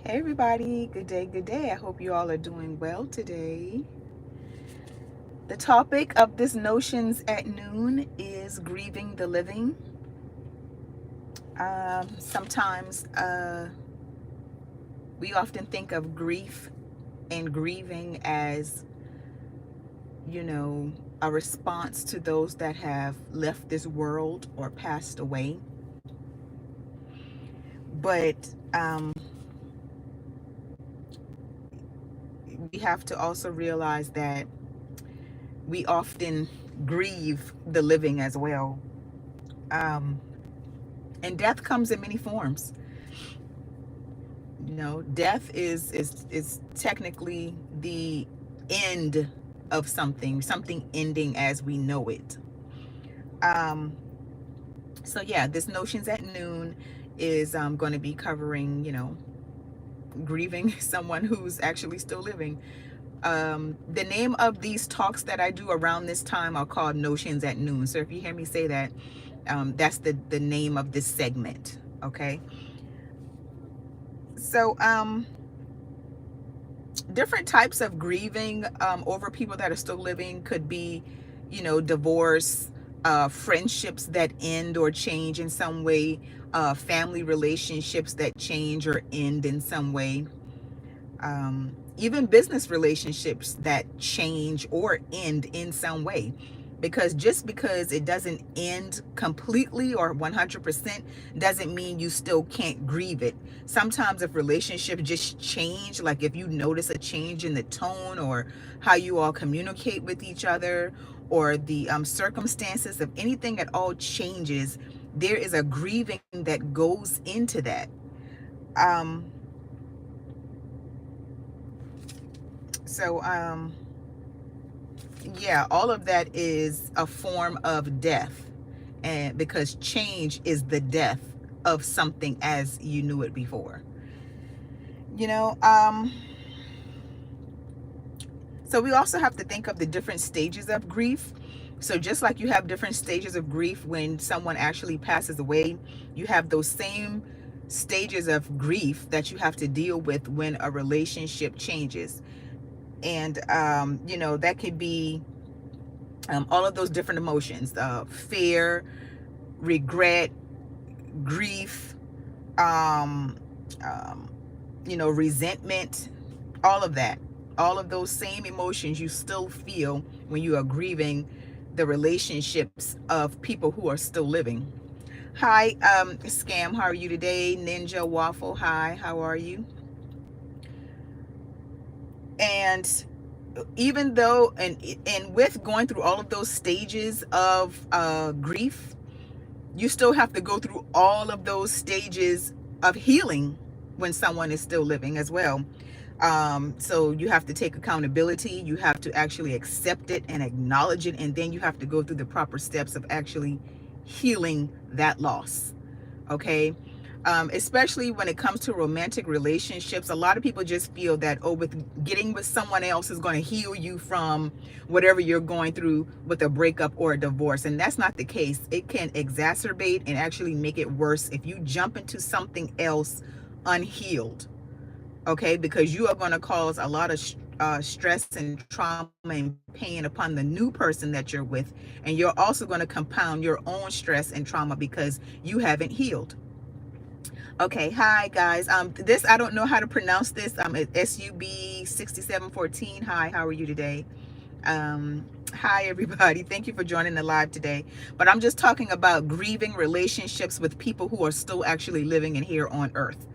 Hey everybody, good day, good day. I hope you all are doing well today. The topic of this Notions at Noon is grieving the living. Sometimes we often think of grief and grieving as, you know, a response to those that have left this world or passed away. But we have to also realize that we often grieve the living as well. Um, and death comes in many forms. Death is technically the end of something ending as we know it. Um, so yeah, this Notions at Noon is going to be covering, grieving someone who's actually still living. The name of these talks that I do around this time are called Notions at Noon. So if you hear me say that, that's the name of this segment. Okay. So different types of grieving over people that are still living could be, divorce, friendships that end or change in some way, family relationships that change or end in some way, even business relationships that change or end in some way. Because just because it doesn't end completely or 100% doesn't mean you still can't grieve it. Sometimes if relationships just change, like if you notice a change in the tone or how you all communicate with each other, or the circumstances of anything at all changes, there is a grieving that goes into that. Um, so yeah, all of that is a form of death, and because change is the death of something as you knew it before. you know um so we also have to think of the different stages of grief. So just like you have different stages of grief when someone actually passes away, you have those same stages of grief that you have to deal with when a relationship changes. And that could be all of those different emotions: fear, regret, grief, um, um, resentment, all of that. All of those same emotions you still feel when you are grieving the relationships of people who are still living. Hi, Scam, how are you today? Ninja Waffle, hi, how are you? And even though, and with going through all of those stages of grief, you still have to go through all of those stages of healing when someone is still living as well. So you have to take accountability, you have to actually accept it and acknowledge it, and then you have to go through the proper steps of actually healing that loss. Okay. Especially when it comes to romantic relationships, a lot of people just feel that, oh, with getting with someone else is going to heal you from whatever you're going through with a breakup or a divorce. And that's not the case. It can exacerbate and actually make it worse if you jump into something else unhealed. Okay, because you are going to cause a lot of stress and trauma and pain upon the new person that you're with, and you're also going to compound your own stress and trauma because you haven't healed. Okay, hi guys. This, I don't know how to pronounce this. SUB6714. Hi, how are you today? Hi everybody. Thank you for joining the live today. But I'm just talking about grieving relationships with people who are still actually living in here on earth.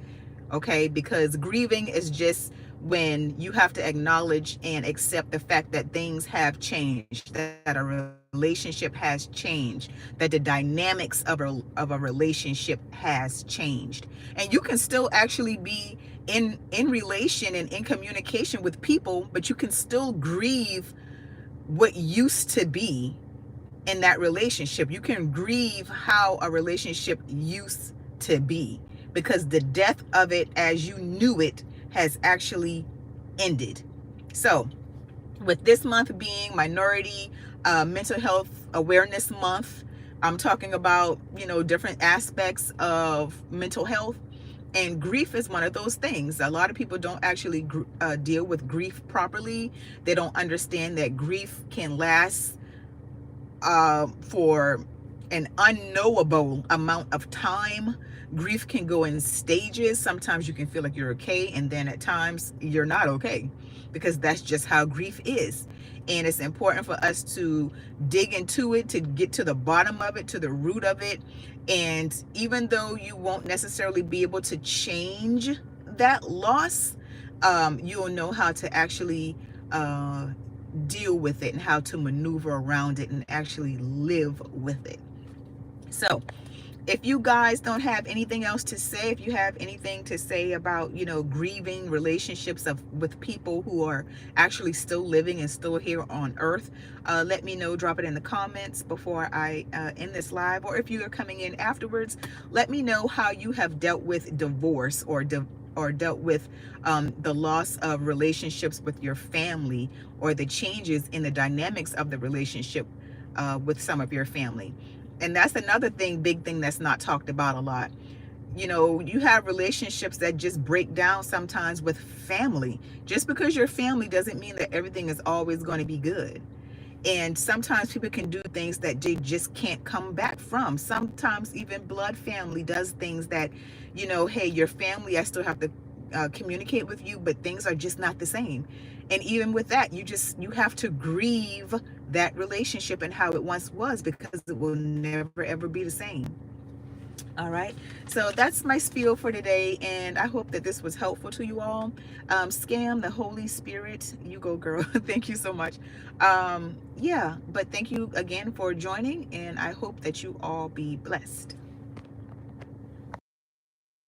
Okay, because grieving is just when you have to acknowledge and accept the fact that things have changed, that a relationship has changed, that the dynamics of a relationship has changed. And you can still actually be in relation and in communication with people, but you can still grieve what used to be in that relationship. You can grieve how a relationship used to be, because the death of it as you knew it has actually ended. So, with this month being Minority Mental Health Awareness Month, I'm talking about, different aspects of mental health. And grief is one of those things. A lot of people don't actually deal with grief properly. They don't understand that grief can last for an unknowable amount of time. Grief can go in stages. Sometimes you can feel like you're okay, and then at times you're not okay, because that's just how grief is. And it's important for us to dig into it, to get to the bottom of it, to the root of it. And even though you won't necessarily be able to change that loss, you'll know how to actually deal with it and how to maneuver around it and actually live with it. So if you guys don't have anything else to say, if you have anything to say about, grieving relationships with people who are actually still living and still here on earth, let me know. Drop it in the comments before I end this live, or if you are coming in afterwards, let me know how you have dealt with divorce, or dealt with the loss of relationships with your family, or the changes in the dynamics of the relationship with some of your family. And that's another big thing that's not talked about a lot. You have relationships that just break down sometimes with family. Just because you're family doesn't mean that everything is always going to be good. And sometimes people can do things that they just can't come back from. Sometimes even blood family does things that, hey, your family, I still have to communicate with you, but things are just not the same. And even with that, you have to grieve that relationship and how it once was, because it will never ever be the same. All right, so that's my spiel for today, and I hope that this was helpful to you all. Scam the Holy Spirit, you go, girl. Thank you so much. Yeah, but thank you again for joining, and I hope that you all be blessed.